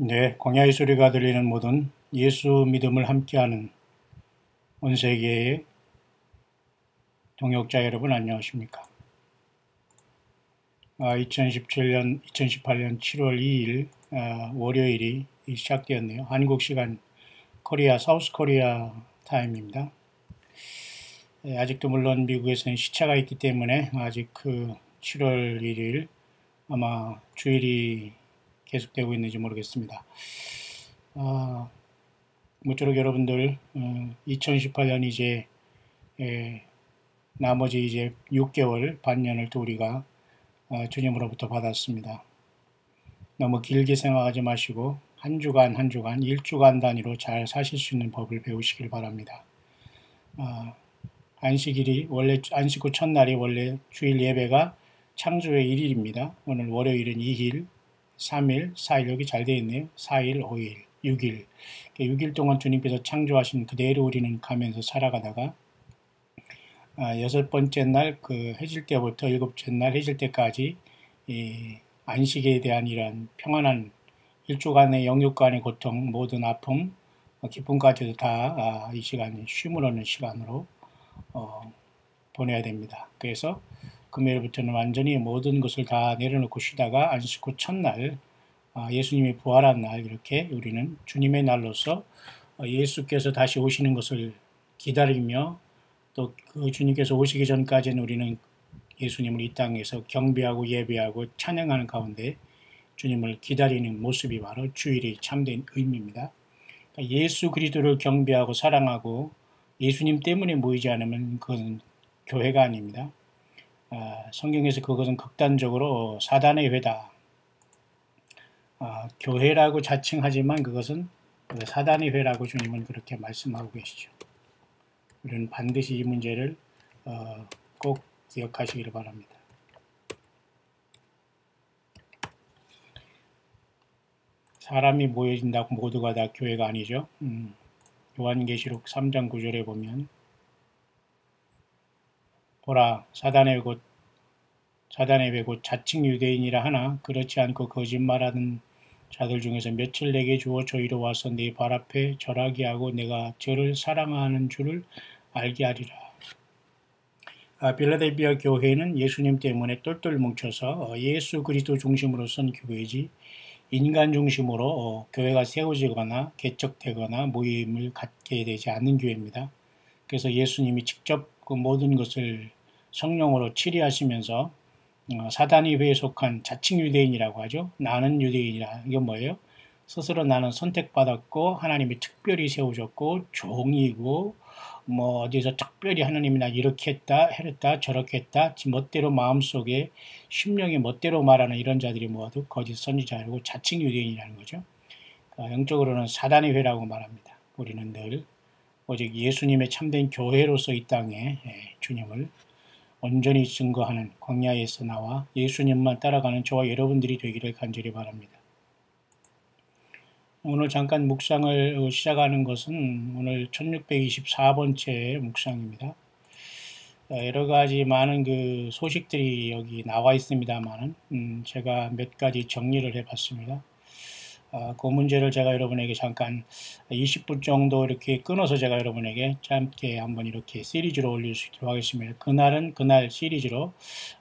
네, 광야의 소리가 들리는 모든 예수 믿음을 함께하는 온 세계의 동역자 여러분 안녕하십니까? 2018년 7월 2일 월요일이 시작되었네요. 한국 시간 코리아, 사우스 코리아 타임입니다. 아직도 물론 미국에서는 시차가 있기 때문에 아직 7월 1일 아마 주일이 계속되고 있는지 모르겠습니다. 모쪼록 여러분들 2018년 이제 나머지 이제 6개월 반년을 또 우리가 주님으로부터 받았습니다. 너무 길게 생각하지 마시고 한 주간 한 주간 일주간 단위로 잘 사실 수 있는 법을 배우시길 바랍니다. 안식일이 원래 안식 후 첫날이 원래 주일 예배가 창조의 1일입니다. 오늘 월요일은 2일, 3일, 4일 여기 잘 되어 있네요. 4일, 5일, 6일. 6일 동안 주님께서 창조하신 그대로 우리는 가면서 살아가다가 여섯 번째 날 해질 때부터 일곱째 날 해질 때까지 이 안식에 대한 이런 평안한 일주간의 영육간의 고통, 모든 아픔, 기쁨까지도 다 이 시간이 쉼을 얻는 시간으로 보내야 됩니다. 그래서 금요일부터는 완전히 모든 것을 다 내려놓고 쉬다가 안식 후 첫날 예수님이 부활한 날 이렇게 우리는 주님의 날로서 예수께서 다시 오시는 것을 기다리며 또 그 주님께서 오시기 전까지는 우리는 예수님을 이 땅에서 경배하고 예배하고 찬양하는 가운데 주님을 기다리는 모습이 바로 주일의 참된 의미입니다. 그러니까 예수 그리스도를 경배하고 사랑하고 예수님 때문에 모이지 않으면 그것은 교회가 아닙니다. 성경에서 그것은 극단적으로 사단의 회다. 교회라고 자칭하지만 그것은 사단의 회라고 주님은 그렇게 말씀하고 계시죠. 우리는 반드시 이 문제를 꼭 기억하시기를 바랍니다. 사람이 모여진다고 모두가 다 교회가 아니죠. 요한계시록 3장 9절에 보면 보라 사단의 회 곧 자칭 유대인이라 하나 그렇지 않고 거짓말하는 자들 중에서 며칠 내게 주어 저희로 와서 네 발 앞에 절하게 하고 내가 저를 사랑하는 줄을 알게 하리라. 필라델피아 교회는 예수님 때문에 똘똘 뭉쳐서 예수 그리스도 중심으로 선 교회지 인간 중심으로 교회가 세워지거나 개척되거나 모임을 갖게 되지 않는 교회입니다. 그래서 예수님이 직접 그 모든 것을 성령으로 치리하시면서 사단의 회에 속한 자칭 유대인이라고 하죠. 나는 유대인이라. 이건 뭐예요? 스스로 나는 선택받았고 하나님이 특별히 세우셨고 종이고 뭐 어디서 특별히 하나님이 나 이렇게 했다 했다 저렇게 했다 멋대로 마음속에 심령이 멋대로 말하는 이런 자들이 모두 거짓 선지자이고 자칭 유대인이라는 거죠. 영적으로는 사단의 회라고 말합니다. 우리는 늘 오직 예수님의 참된 교회로서 이 땅에 주님을 온전히 증거하는 광야에서 나와 예수님만 따라가는 저와 여러분들이 되기를 간절히 바랍니다. 오늘 잠깐 묵상을 시작하는 것은 오늘 1624번째 묵상입니다. 여러 가지 많은 그 소식들이 여기 나와 있습니다만은 제가 몇 가지 정리를 해봤습니다. 그 문제를 제가 여러분에게 잠깐 20분 정도 이렇게 끊어서 제가 여러분에게 짧게 한번 이렇게 시리즈로 올릴 수 있도록 하겠습니다. 그날은 그날 시리즈로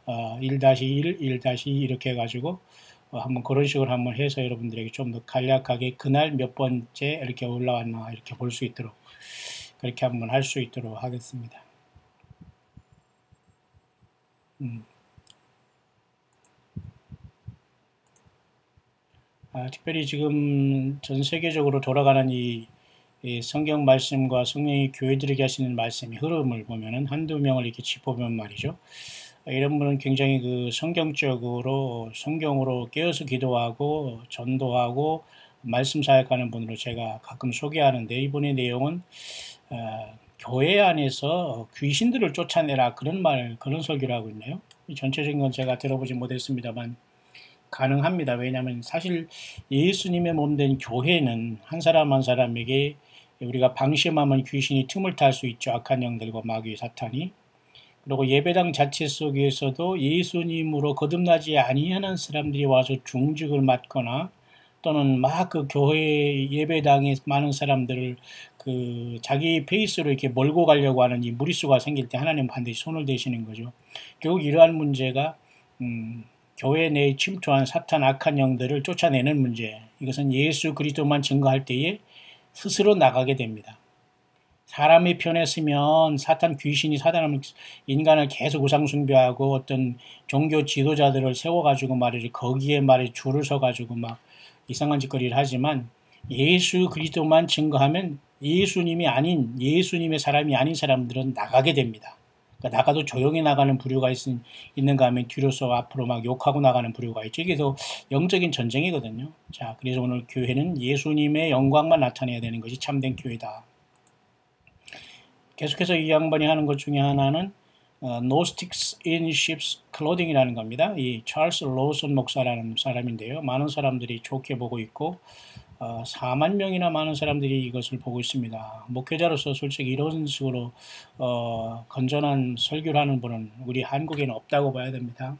1-1, 1-2 이렇게 해가지고 한번 그런 식으로 한번 해서 여러분들에게 좀 더 간략하게 그날 몇 번째 이렇게 올라왔나 이렇게 볼 수 있도록 그렇게 한번 할 수 있도록 하겠습니다. 특별히 지금 전 세계적으로 돌아가는 이 성경 말씀과 성령이 교회들에게 하시는 말씀의 흐름을 보면은 한두 명을 이렇게 짚어보면 말이죠. 이런 분은 굉장히 그 성경적으로 성경으로 깨어서 기도하고 전도하고 말씀 사역하는 분으로 제가 가끔 소개하는데 이분의 내용은 교회 안에서 귀신들을 쫓아내라 그런 설교를 하고 있네요. 전체적인 건 제가 들어보지 못했습니다만 가능합니다. 왜냐하면 사실 예수님의 몸된 교회는 한 사람 한 사람에게 우리가 방심하면 귀신이 틈을 탈 수 있죠. 악한 영들과 마귀 사탄이. 그리고 예배당 자체 속에서도 예수님으로 거듭나지 아니하는 사람들이 와서 중직을 맡거나 또는 막 그 교회 예배당에 많은 사람들을 그 자기 페이스로 이렇게 몰고 가려고 하는 이 무리수가 생길 때 하나님 반드시 손을 대시는 거죠. 결국 이러한 문제가 교회 내에 침투한 사탄 악한 영들을 쫓아내는 문제. 이것은 예수 그리스도만 증거할 때에 스스로 나가게 됩니다. 사람의 편에 서면 사탄 귀신이 사단을 인간을 계속 우상숭배하고 어떤 종교 지도자들을 세워가지고 말이지 거기에 말이 줄을 서가지고 막 이상한 짓거리를 하지만 예수 그리스도만 증거하면 예수님이 아닌 예수님의 사람이 아닌 사람들은 나가게 됩니다. 그러니까 나가도 조용히 나가는 부류가 있는가 하면 뒤로서 앞으로 막 욕하고 나가는 부류가 있죠. 이게 더 영적인 전쟁이거든요. 자, 그래서 오늘 교회는 예수님의 영광만 나타내야 되는 것이 참된 교회다. 계속해서 이 양반이 하는 것 중에 하나는 No sticks in sheep's clothing이라는 겁니다. 이 찰스 로슨 목사라는 사람인데요. 많은 사람들이 좋게 보고 있고 4만 명이나 많은 사람들이 이것을 보고 있습니다. 목회자로서 솔직히 이런 식으로 건전한 설교를 하는 분은 우리 한국에는 없다고 봐야 됩니다.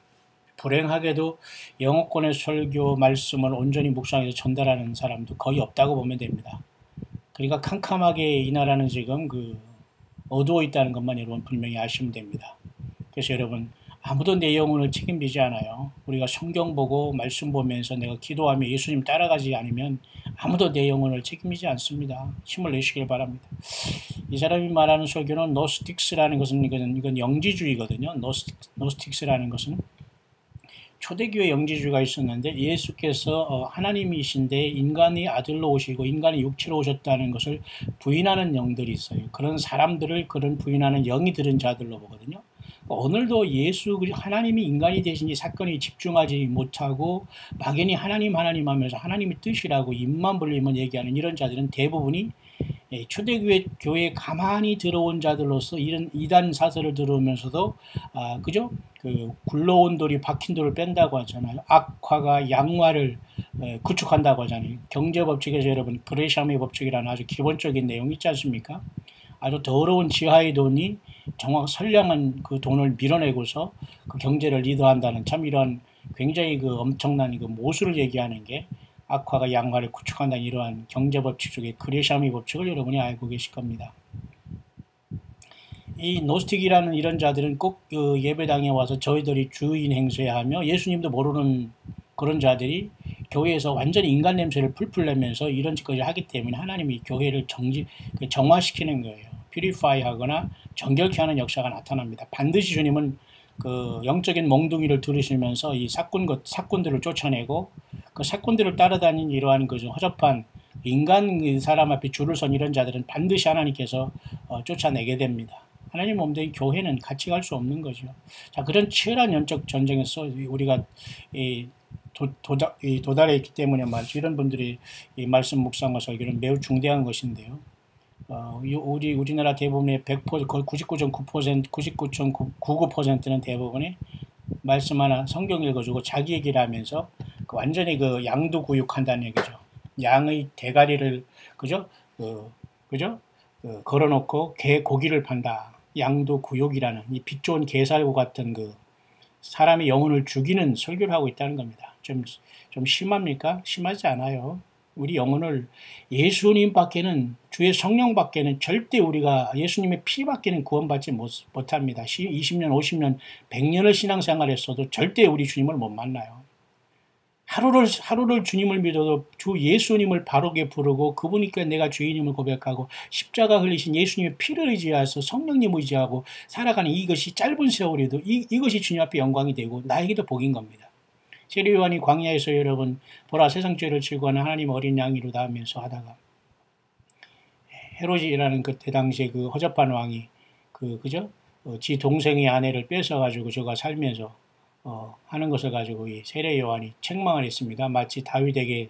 불행하게도 영어권의 설교 말씀을 온전히 묵상해서 전달하는 사람도 거의 없다고 보면 됩니다. 그러니까 캄캄하게 이 나라는 지금 어두워 있다는 것만 여러분 분명히 아시면 됩니다. 그래서 여러분 아무도 내 영혼을 책임지지 않아요. 우리가 성경 보고 말씀 보면서 내가 기도하며 예수님 따라가지 않으면 아무도 내 영혼을 책임지지 않습니다. 힘을 내시길 바랍니다. 이 사람이 말하는 설교는 노스틱스라는 것은 이건 영지주의거든요. 노스틱스라는 것은 초대교회 영지주의가 있었는데 예수께서 하나님이신데 인간의 아들로 오시고 인간의 육체로 오셨다는 것을 부인하는 영들이 있어요. 그런 사람들을 그런 부인하는 영이 들은 자들로 보거든요. 오늘도 하나님이 인간이 되신 이 사건에 집중하지 못하고 막연히 하나님 하면서 하나님의 뜻이라고 입만 벌리면 얘기하는 이런 자들은 대부분이 초대교회에 가만히 들어온 자들로서 이런 이단 사설을 들으면서도 그죠? 굴러온 돌이 박힌 돌을 뺀다고 하잖아요. 악화가 양화를 구축한다고 하잖아요. 경제법칙에서 여러분 그레샴의 법칙이라는 아주 기본적인 내용이 있지 않습니까? 아주 더러운 지하의 돈이 정확 선량한 그 돈을 밀어내고서 그 경제를 리드한다는 참 이런 굉장히 엄청난 모수를 얘기하는 게 악화가 양화를 구축한다는 이러한 경제법칙 중에 그레샴의 법칙을 여러분이 알고 계실 겁니다. 이 노스틱이라는 이런 자들은 꼭 예배당에 와서 저희들이 주인 행세해야 하며 예수님도 모르는 그런 자들이 교회에서 완전히 인간 냄새를 풀풀 내면서 이런 짓까지 하기 때문에 하나님이 교회를 정화시키는 거예요. 퓨리파이 하거나 정결케 하는 역사가 나타납니다. 반드시 주님은 영적인 몽둥이를 들으시면서 이 사꾼들을 쫓아내고 그 사꾼들을 따라다니는 이러한 허접한 인간 사람 앞에 줄을 선 이런 자들은 반드시 하나님께서 쫓아내게 됩니다. 하나님 몸된 교회는 같이 갈 수 없는 거죠. 자, 그런 치열한 영적 전쟁에서 우리가 도달해 있기 때문에 말이죠. 이런 분들이 이 말씀 묵상과 설교는 매우 중대한 것인데요. 우리나라 대부분의 99.9%, 99.99%는 대부분이 말씀 하나 성경 읽어주고 자기 얘기를 하면서 완전히 양도 구육한다는 얘기죠. 양의 대가리를 걸어놓고 개 고기를 판다. 양도 구육이라는 이 빛 좋은 개살구 같은 사람의 영혼을 죽이는 설교를 하고 있다는 겁니다. 좀 심합니까? 심하지 않아요. 우리 영혼을 예수님 밖에는 주의 성령 밖에는 절대 우리가 예수님의 피 밖에는 구원받지 못합니다. 20년, 50년, 100년을 신앙생활했어도 절대 우리 주님을 못 만나요. 하루를 주님을 믿어도 주 예수님을 바르게 부르고 그분께 내가 주인님을 고백하고 십자가 흘리신 예수님의 피를 의지해서 성령님 의지하고 살아가는 이것이 짧은 세월에도 이것이 주님 앞에 영광이 되고 나에게도 복인 겁니다. 세례 요한이 광야에서 여러분 보라 세상 죄를 질구하는 하나님 어린 양이로다 하면서 하다가 헤로지라는 그때 당시에 허접한 왕이 지 동생의 아내를 뺏어가지고 저가 살면서 하는 것을 가지고 이 세례 요한이 책망을 했습니다. 마치 다윗에게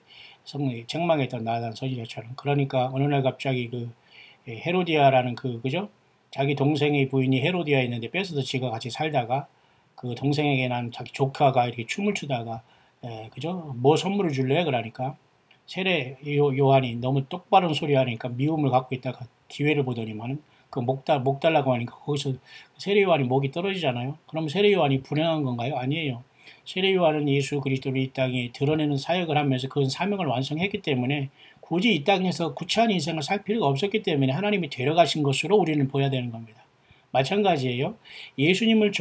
책망했던 나단 서지자처럼. 그러니까 어느 날 갑자기 헤로디아라는 자기 동생의 부인이 헤로디아였는데 뺏어서 지가 같이 살다가 그 동생에게 난 자기 조카가 이렇게 춤을 추다가 뭐 선물을 줄래? 그러니까 세례 요한이 너무 똑바른 소리 하니까 미움을 갖고 있다가 기회를 보더니만은 목 달라고 하니까 거기서 세례 요한이 목이 떨어지잖아요. 그럼 세례 요한이 불행한 건가요? 아니에요. 세례요한은 예수 그리스도를 이 땅에 드러내는 사역을 하면서 그 사명을 완성했기 때문에 굳이 이 땅에서 구차한 인생을 살 필요가 없었기 때문에 하나님이 데려가신 것으로 우리는 보아야 되는 겁니다. 마찬가지예요. 예수님을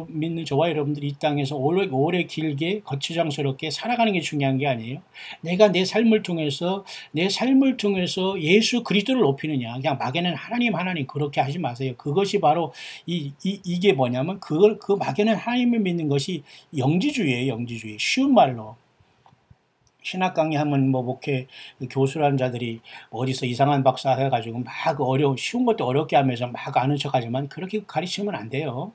믿는 저와 여러분들이 이 땅에서 오래 길게 거추장스럽게 살아가는 게 중요한 게 아니에요. 내가 내 삶을 통해서 예수 그리스도를 높이느냐. 그냥 막연한 하나님 그렇게 하지 마세요. 그것이 바로 이게 뭐냐면 그 막연한 하나님을 믿는 것이 영지주의예요. 영지주의. 쉬운 말로. 신학 강의하면 뭐 목회 교수라는 자들이 어디서 이상한 박사 해가지고 막 쉬운 것도 어렵게 하면서 막 아는 척 하지만 그렇게 가르치면 안 돼요.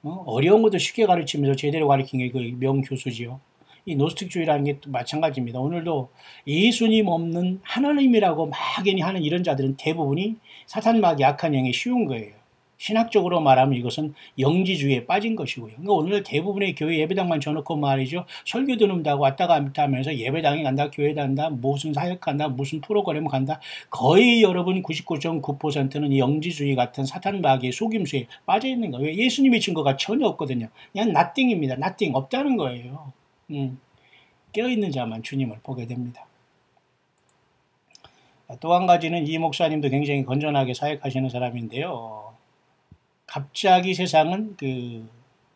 어려운 것도 쉽게 가르치면서 제대로 가르치는 게 그 명교수지요. 이 노스틱주의라는 게 또 마찬가지입니다. 오늘도 예수님 없는 하나님이라고 막연히 하는 이런 자들은 대부분이 사탄마귀 악한 영에 쉬운 거예요. 신학적으로 말하면 이것은 영지주의에 빠진 것이고요. 그러니까 오늘 대부분의 교회 예배당만 줘놓고 말이죠. 설교 듣는다고 왔다 갔다 하면서 예배당에 간다, 교회 간다, 무슨 사역한다, 무슨 프로그램 간다. 거의 여러분 99.9%는 영지주의 같은 사탄마귀의 속임수에 빠져 있는 거예요. 왜? 예수님의 증거가 전혀 없거든요. 그냥 nothing입니다. nothing 없다는 거예요. 깨어있는 자만 주님을 보게 됩니다. 또 한 가지는 이 목사님도 굉장히 건전하게 사역하시는 사람인데요. 갑자기 세상은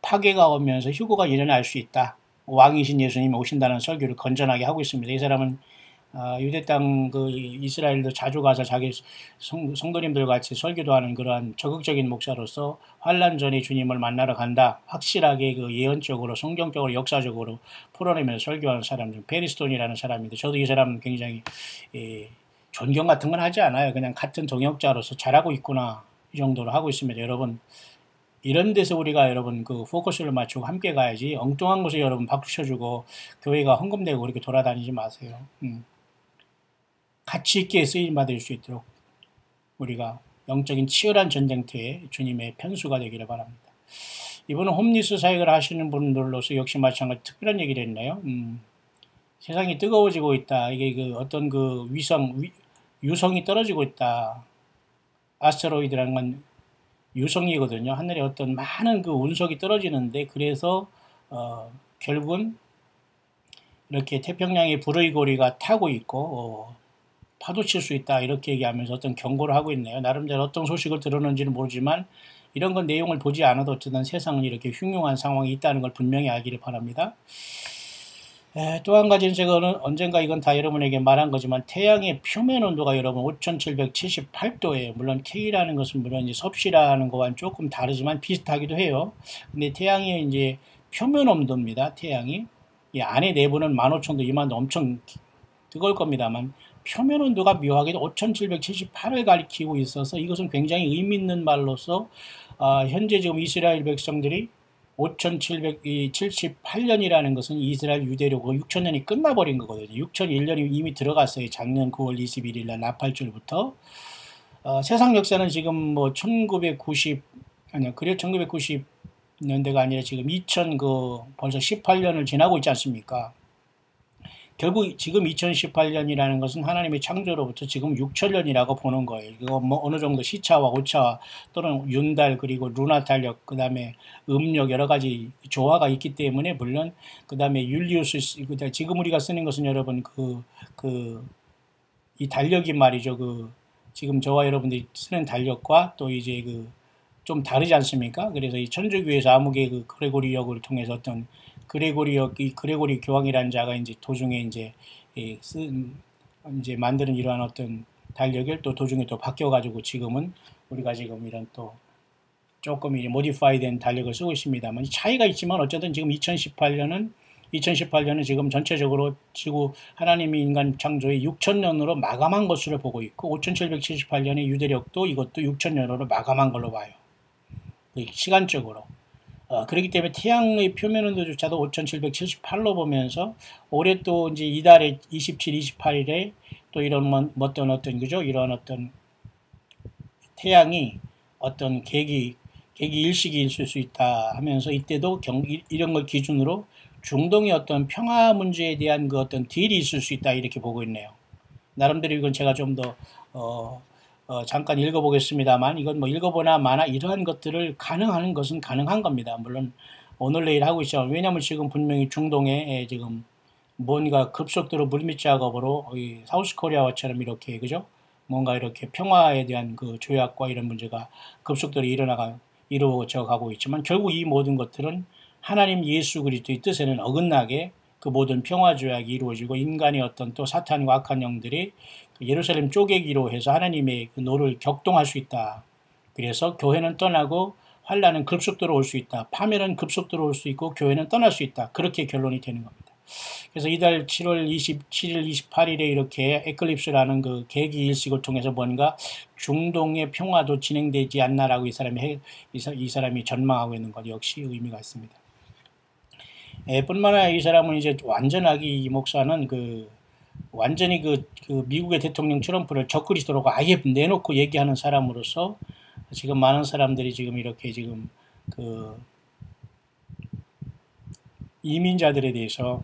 파괴가 오면서 휴거가 일어날 수 있다. 왕이신 예수님이 오신다는 설교를 건전하게 하고 있습니다. 이 사람은 유대 땅 이스라엘도 자주 가서 자기 성도님들 같이 설교도 하는 그러한 적극적인 목사로서 환란 전에 주님을 만나러 간다. 확실하게 예언적으로 성경적으로 역사적으로 풀어내면서 설교하는 사람 중 페리스톤이라는 사람인데 저도 이 사람 굉장히 존경 같은 건 하지 않아요. 그냥 같은 동역자로서 잘하고 있구나. 이 정도로 하고 있습니다. 여러분 이런 데서 우리가 여러분 포커스를 맞추고 함께 가야지 엉뚱한 곳에 여러분 박수 쳐주고 교회가 헌금되고 그렇게 돌아다니지 마세요. 가치 있게 쓰임받을 수 있도록 우리가 영적인 치열한 전쟁터에 주님의 편수가 되기를 바랍니다. 이번은 홈리스 사역을 하시는 분들로서 역시 마찬가지 특별한 얘기를 했네요. 세상이 뜨거워지고 있다. 이게 어떤 유성이 떨어지고 있다. 아스테로이드라는 건 유성이거든요. 하늘에 어떤 많은 운석이 떨어지는데 그래서 결국은 이렇게 태평양의 불의고리가 타고 있고 파도 칠 수 있다 이렇게 얘기하면서 어떤 경고를 하고 있네요. 나름대로 어떤 소식을 들었는지는 모르지만 이런 건 내용을 보지 않아도 어쨌든 세상은 이렇게 흉흉한 상황이 있다는 걸 분명히 알기를 바랍니다. 또 한 가지는 제가 언젠가 이건 다 여러분에게 말한 거지만 태양의 표면 온도가 여러분 5778도예요. 물론 K라는 것은 물론 이제 섭씨라는 거와는 조금 다르지만 비슷하기도 해요. 근데 태양의 이제 표면 온도입니다. 태양이 이 안에 내부는 15,000도, 20,000도 엄청 뜨거울 겁니다만 표면 온도가 묘하게도 5778을 가리키고 있어서 이것은 굉장히 의미 있는 말로서 현재 지금 이스라엘 백성들이 5778년이라는 것은 이스라엘 유대로고 6,000년이 끝나버린 거거든요. 6,001년이 이미 들어갔어요. 작년 9월 21일 날 나팔절부터. 세상 역사는 지금 뭐 1990년대가 아니라 지금 벌써 18년을 지나고 있지 않습니까? 결국 지금 2018년이라는 것은 하나님의 창조로부터 지금 6천년이라고 보는 거예요. 이거 뭐 어느 정도 시차와 오차와 또는 윤달 그리고 루나 달력 그다음에 음력 여러 가지 조화가 있기 때문에 물론 그다음에 율리우스 지금 우리가 쓰는 것은 여러분 이 달력이 말이죠. 지금 저와 여러분들이 쓰는 달력과 또 이제 좀 다르지 않습니까? 그래서 이 천주교에서 암흑의 그레고리역을 통해서 어떤 그레고리 교황이라는 자가 이제 도중에 이제 만드는 이러한 어떤 달력을 또 도중에 또 바뀌어가지고 지금은 우리가 지금 이런 또 조금 이제 모디파이된 달력을 쓰고 있습니다만 차이가 있지만 어쨌든 지금 2018년은 지금 전체적으로 지구 하나님이 인간 창조의 6천년으로 마감한 것으로 보고 있고 5778년의 유대력도 이것도 6천년으로 마감한 걸로 봐요. 시간적으로. 그렇기 때문에 태양의 표면 온도조차도 5778로 보면서 올해 또 이제 이달에 27, 28일에 또 이런 어떤 그죠? 이런 어떤 태양이 어떤 계기 일식이 있을 수 있다 하면서 이때도 이런 걸 기준으로 중동의 어떤 평화 문제에 대한 어떤 딜이 있을 수 있다 이렇게 보고 있네요. 나름대로 이건 제가 좀 더 잠깐 읽어보겠습니다만 이건 뭐 읽어보나 마나 이러한 것들을 가능한 것은 가능한 겁니다. 물론 오늘 내일 하고 있죠. 왜냐하면 지금 분명히 중동에 지금 뭔가 급속도로 물밑 작업으로 사우스 코리아와처럼 이렇게 그죠? 뭔가 이렇게 평화에 대한 그 조약과 이런 문제가 급속도로 이루어져 가고 있지만 결국 이 모든 것들은 하나님 예수 그리스도의 뜻에는 어긋나게 그 모든 평화 조약이 이루어지고 인간의 어떤 또 사탄과 악한 영들이 예루살렘 쪼개기로 해서 하나님의 그 노를 격동할 수 있다. 그래서 교회는 떠나고 환란은 급속도로 올 수 있다. 파멸은 급속도로 올 수 있고 교회는 떠날 수 있다. 그렇게 결론이 되는 겁니다. 그래서 이달 7월 27일, 28일에 이렇게 에클립스라는 그 계기 일식을 통해서 뭔가 중동의 평화도 진행되지 않나라고 이 사람이 전망하고 있는 것 역시 의미가 있습니다. 뿐만 아니라 이 사람은 이제 완전하게 이 목사는 완전히 그 미국의 대통령 트럼프를 적그리스도라고 아예 내놓고 얘기하는 사람으로서 지금 많은 사람들이 지금 이렇게 지금 그 이민자들에 대해서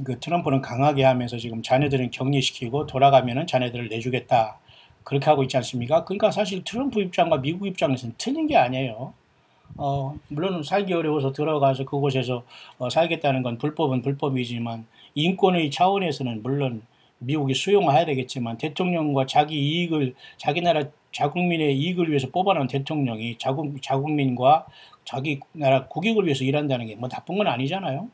그 트럼프는 강하게 하면서 지금 자녀들은 격리시키고 돌아가면은 자녀들을 내주겠다. 그렇게 하고 있지 않습니까? 그러니까 사실 트럼프 입장과 미국 입장에서는 틀린 게 아니에요. 물론 살기 어려워서 들어가서 그곳에서 살겠다는 건 불법은 불법이지만 인권의 차원에서는 물론 미국이 수용해야 되겠지만 대통령과 자기 나라 자국민의 이익을 위해서 뽑아놓은 대통령이 자국민과 자기 나라 국익을 위해서 일한다는 게 뭐 나쁜 건 아니잖아요.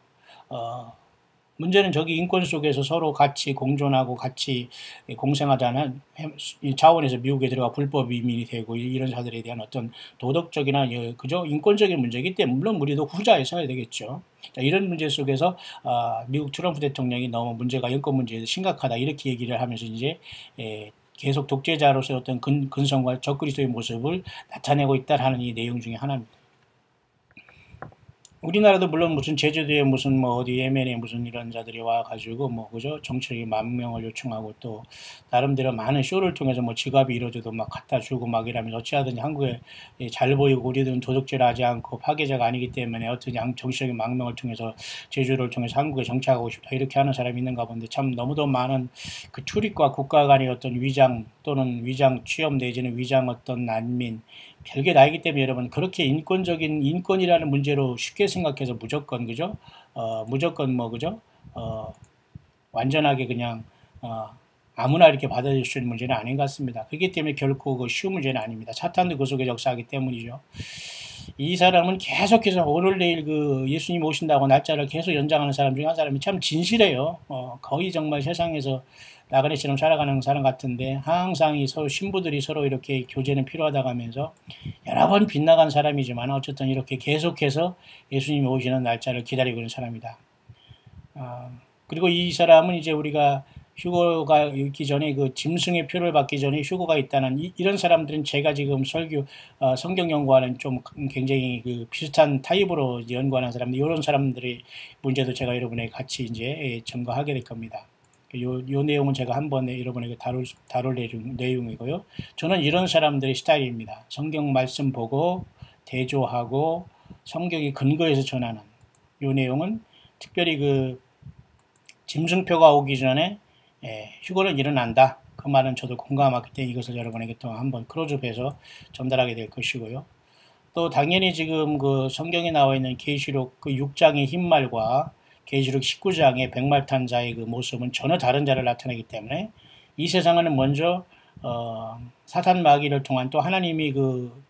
문제는 저기 인권 속에서 서로 같이 공존하고 같이 공생하자는 차원에서 미국에 들어가 불법 이민이 되고 이런 사들에 대한 어떤 도덕적이나 그저 인권적인 문제이기 때문에 물론 우리도 후자에 서야 되겠죠. 이런 문제 속에서 미국 트럼프 대통령이 너무 문제가 인권 문제에서 심각하다 이렇게 얘기를 하면서 이제 계속 독재자로서의 어떤 근성과 적그리스도의 모습을 나타내고 있다는 이 내용 중에 하나입니다. 우리나라도 물론 무슨 제주도에 무슨 뭐 어디 예멘에 무슨 이런 자들이 와가지고 뭐 그죠 정치적인 망명을 요청하고 또 나름대로 많은 쇼를 통해서 뭐 지갑이 이루어져도 막 갖다 주고 막 이러면서 어찌하든지 한국에 잘 보이고 우리들은 도둑질 하지 않고 파괴자가 아니기 때문에 어떤 정치적인 망명을 통해서 제주도를 통해서 한국에 정착하고 싶다 이렇게 하는 사람이 있는가 본데 참 너무도 많은 그 출입과 국가 간의 어떤 위장 또는 위장 취업 내지는 위장 어떤 난민 별게 다이기 때문에 여러분 그렇게 인권이라는 문제로 쉽게 생각해서 무조건 그죠? 무조건 뭐 그죠? 완전하게 그냥 아무나 이렇게 받아들일 수 있는 문제는 아닌 것 같습니다. 그렇기 때문에 결코 그 쉬운 문제는 아닙니다. 사탄도 그 속에 역사하기 때문이죠. 이 사람은 계속해서 오늘 내일 그 예수님 오신다고 날짜를 계속 연장하는 사람 중에 한 사람이 참 진실해요. 거의 정말 세상에서 나그네처럼 살아가는 사람 같은데 항상 서로 신부들이 서로 이렇게 교제는 필요하다고 하면서 여러 번 빗나간 사람이지만 어쨌든 이렇게 계속해서 예수님이 오시는 날짜를 기다리고 있는 사람이다. 그리고 이 사람은 이제 우리가 휴거가 있기 전에 그 짐승의 표를 받기 전에 휴거가 있다는 이런 사람들은 제가 지금 성경 연구하는 좀 굉장히 그 비슷한 타입으로 연구하는 사람들 이런 사람들의 문제도 제가 여러분에게 같이 이제 점거하게 될 겁니다. 요 내용은 제가 한번에 여러분에게 다룰 내용이고요. 저는 이런 사람들의 스타일입니다. 성경 말씀 보고 대조하고 성경의 근거에서 전하는 요 내용은 특별히 그 짐승표가 오기 전에 휴거는 일어난다. 그 말은 저도 공감하기 때문에 이것을 여러분에게 또 한번 크로즈업해서 전달하게 될 것이고요. 또 당연히 지금 그 성경에 나와 있는 계시록 그 6장의 흰말과 계시록 19장의 백말탄자의 그 모습은 전혀 다른 자를 나타내기 때문에 이 세상은 먼저 사탄 마귀를 통한 또 하나님이 그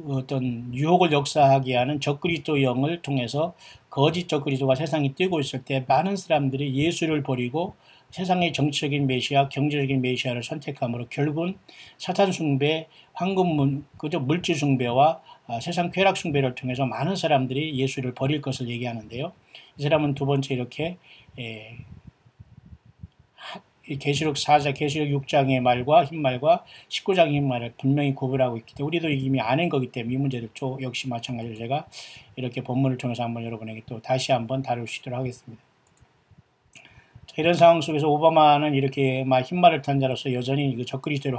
어떤 유혹을 역사하게 하는 적그리스도 영을 통해서 거짓 적그리스도가 세상에 뛰고 있을 때 많은 사람들이 예수를 버리고 세상의 정치적인 메시아, 경제적인 메시아를 선택함으로 결국은 사탄 숭배, 그저 물질 숭배와 세상 쾌락 숭배를 통해서 많은 사람들이 예수를 버릴 것을 얘기하는데요. 이 사람은 두 번째 이렇게 계시록 4장, 계시록 6장의 말과 흰말과 19장의 흰말을 분명히 구분하고 있기 때문에 우리도 이미 아는 거기 때문에 이 문제들 역시 마찬가지로 제가 이렇게 본문을 통해서 한번 여러분에게 또 다시 한번 다룰 수 있도록 하겠습니다. 이런 상황 속에서 오바마는 이렇게 막 흰말을 탄 자로서 여전히 그 적그리스도의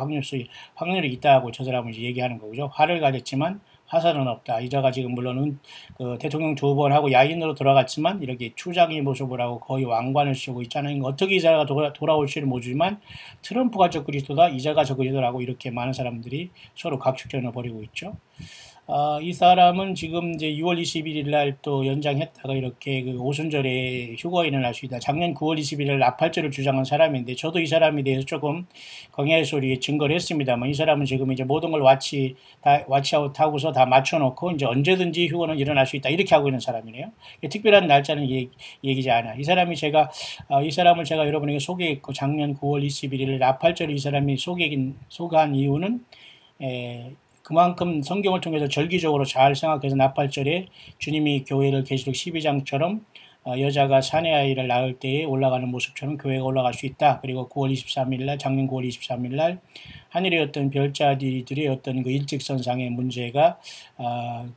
확률이 있다고 저 사람은 이제 얘기하는 거죠. 화를 가졌지만 화살은 없다. 이자가 지금 물론 그 대통령 2번 하고 야인으로 돌아갔지만 이렇게 추장의 모습을 하고 거의 왕관을 쓰고 있잖아요. 어떻게 이자가 돌아올지를 모르지만 트럼프가 적그리스도다, 이자가 적그리스도라고 이렇게 많은 사람들이 서로 각축전을 벌이고 있죠. 이 사람은 지금 이제 6월 21일 날 또 연장했다가 이렇게 그 오순절에 휴거인을 할 수 있다. 작년 9월 21일 납할죄를 주장한 사람인데 저도 이 사람에 대해서 조금 광야의 소리에 증거를 했습니다만 이 사람은 지금 이제 모든 걸 와치아웃하고서 다 맞춰놓고 이제 언제든지 휴거는 일어날 수 있다 이렇게 하고 있는 사람이네요. 특별한 날짜는 얘기지 않아. 이 사람을 제가 여러분에게 소개했고 작년 9월 21일 납할죄를 이 사람이 소개한 이유는 그만큼 성경을 통해서 절기적으로 잘 생각해서 납할절에 주님이 교회를 계시록 12장처럼 여자가 사내 아이를 낳을 때에 올라가는 모습처럼 교회가 올라갈 수 있다. 그리고 9월 23일 날, 작년 9월 23일 날 하늘의 어떤 별자리들의 어떤 그 일직선상의 문제가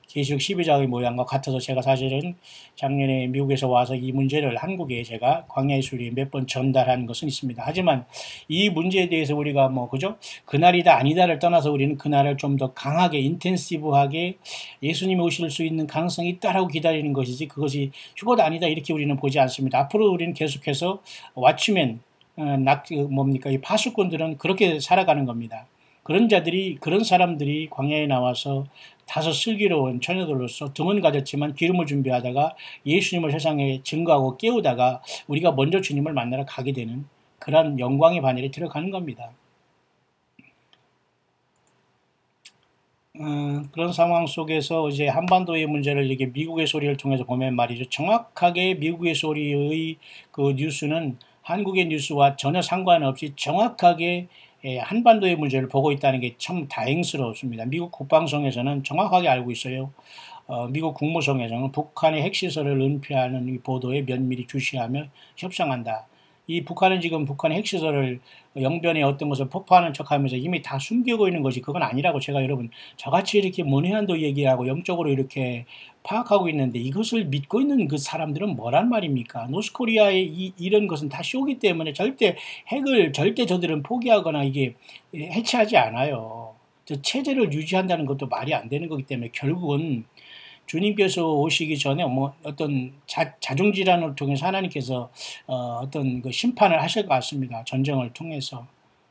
계시록 12장의 모양과 같아서 제가 사실은 작년에 미국에서 와서 이 문제를 한국에 제가 광야의 수리에 몇 번 전달한 것은 있습니다. 하지만 이 문제에 대해서 우리가 그죠? 그날이다 아니다를 떠나서 우리는 그날을 좀 더 강하게 인텐시브하게 예수님이 오실 수 있는 가능성이 있다라고 기다리는 것이지 그것이 휴거다 아니다 이렇게 우리는 보지 않습니다. 앞으로 우리는 계속해서 왓츠맨 이 파수꾼들은 그렇게 살아가는 겁니다. 그런 사람들이 광야에 나와서 다소 슬기로운 처녀들로서 등은 가졌지만 기름을 준비하다가 예수님을 세상에 증거하고 깨우다가 우리가 먼저 주님을 만나러 가게 되는 그런 영광의 반열에 들어가는 겁니다. 그런 상황 속에서 이제 한반도의 문제를 이렇게 미국의 소리를 통해서 보면 말이죠. 정확하게 미국의 소리의 그 뉴스는 한국의 뉴스와 전혀 상관없이 정확하게 한반도의 문제를 보고 있다는 게 참 다행스럽습니다. 미국 국방성에서는 정확하게 알고 있어요. 미국 국무성에서는 북한의 핵시설을 은폐하는 이 보도에 면밀히 주시하며 협상한다. 이 북한은 지금 북한의 핵시설을 영변에 어떤 것을 폭파하는 척하면서 이미 다 숨기고 있는 것이 그건 아니라고 제가 여러분 저같이 이렇게 문외한도 얘기하고 영적으로 이렇게 파악하고 있는데 이것을 믿고 있는 그 사람들은 뭐란 말입니까? 노스코리아의 이런 것은 다 쇼기 때문에 핵을 절대 저들은 포기하거나 이게 해체하지 않아요. 체제를 유지한다는 것도 말이 안 되는 거기 때문에 결국은 주님께서 오시기 전에 어떤 자중질환을 통해서 하나님께서 어떤 그 심판을 하실 것 같습니다. 전쟁을 통해서.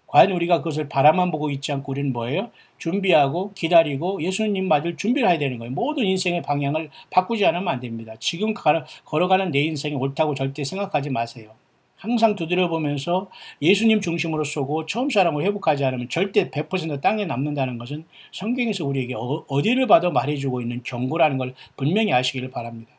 과연 우리가 그것을 바라만 보고 있지 않고 우리는 뭐예요? 준비하고 기다리고 예수님 맞을 준비를 해야 되는 거예요. 모든 인생의 방향을 바꾸지 않으면 안 됩니다. 지금 걸어가는 내 인생이 옳다고 절대 생각하지 마세요. 항상 두드려보면서 예수님 중심으로 쏘고 처음 사람을 회복하지 않으면 절대 100% 땅에 남는다는 것은 성경에서 우리에게 어디를 봐도 말해주고 있는 경고라는 걸 분명히 아시기를 바랍니다.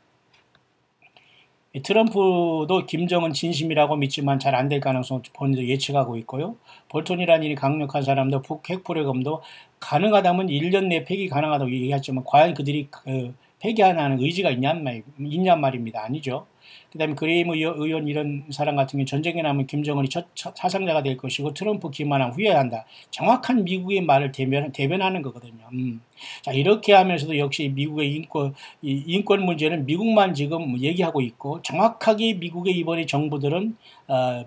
트럼프도 김정은 진심이라고 믿지만 잘 안 될 가능성을 본인도 예측하고 있고요. 볼턴이라는 일이 강력한 사람도 핵 프로그램도 가능하다면 1년 내 폐기 가능하다고 얘기했지만 과연 그들이 폐기하는 의지가 있냔 말입니다. 아니죠. 그 다음에 그레임 의원 이런 사람 같은 경우 전쟁에 나면 김정은이 첫 사상자가 될 것이고 트럼프 기만하면 후회한다. 정확한 미국의 말을 대변하는 거거든요. 자, 이렇게 하면서도 역시 미국의 인권 문제는 미국만 지금 얘기하고 있고 정확하게 미국의 이번에 정부들은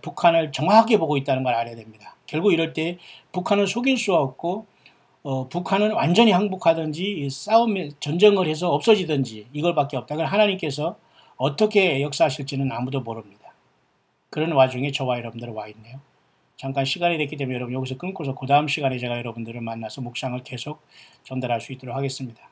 북한을 정확하게 보고 있다는 걸 알아야 됩니다. 결국 이럴 때 북한을 속일 수 없고 북한은 완전히 항복하든지 전쟁을 해서 없어지든지 이걸밖에 없다. 그걸 하나님께서 어떻게 역사하실지는 아무도 모릅니다. 그런 와중에 저와 여러분들은 와 있네요. 잠깐 시간이 됐기 때문에 여러분 여기서 끊고서 그 다음 시간에 제가 여러분들을 만나서 묵상을 계속 전달할 수 있도록 하겠습니다.